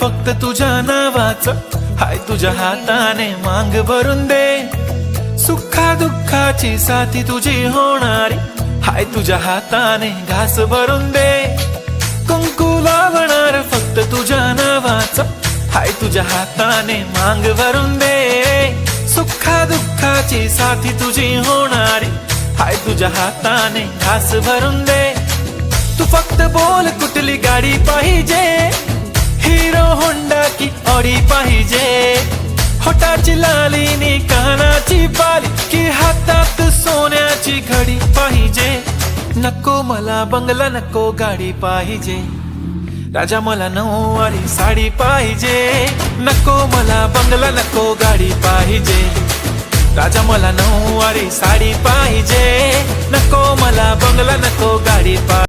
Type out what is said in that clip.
फक्त तुझ्या नावाचं, हाय तुझ्या हाताने मांग भरून दे. सुखा दुःखाची साथी तुझी होणारी, हाय तुझ्या हाताने घास भरून दे. कुंकू लावणार फक्त तुझ्या नावाचं, हाय तुझ्या हाताने मांग भरून दे. सुखा दुःखाची साथी तुझी होणारी, हाय तुझ्या हाताने घास भरून दे. तू फक्त बोल कुठली गाडी पाहिजे, हिरो होंडा की ऑडी पाहिजे. होटाची लाली नी कानाची बाली, की हातात सोन्याची घडी पाहिजे. नको मला बंगला, नको गाडी पाहिजे. राजा मला नऊवारी साडी पाहिजे. नको मला बंगला, नको गाडी पाहिजे. राजा मला नऊवारी साडी पाहिजे. नको मला बंगला, नको गाडी पाहिजे.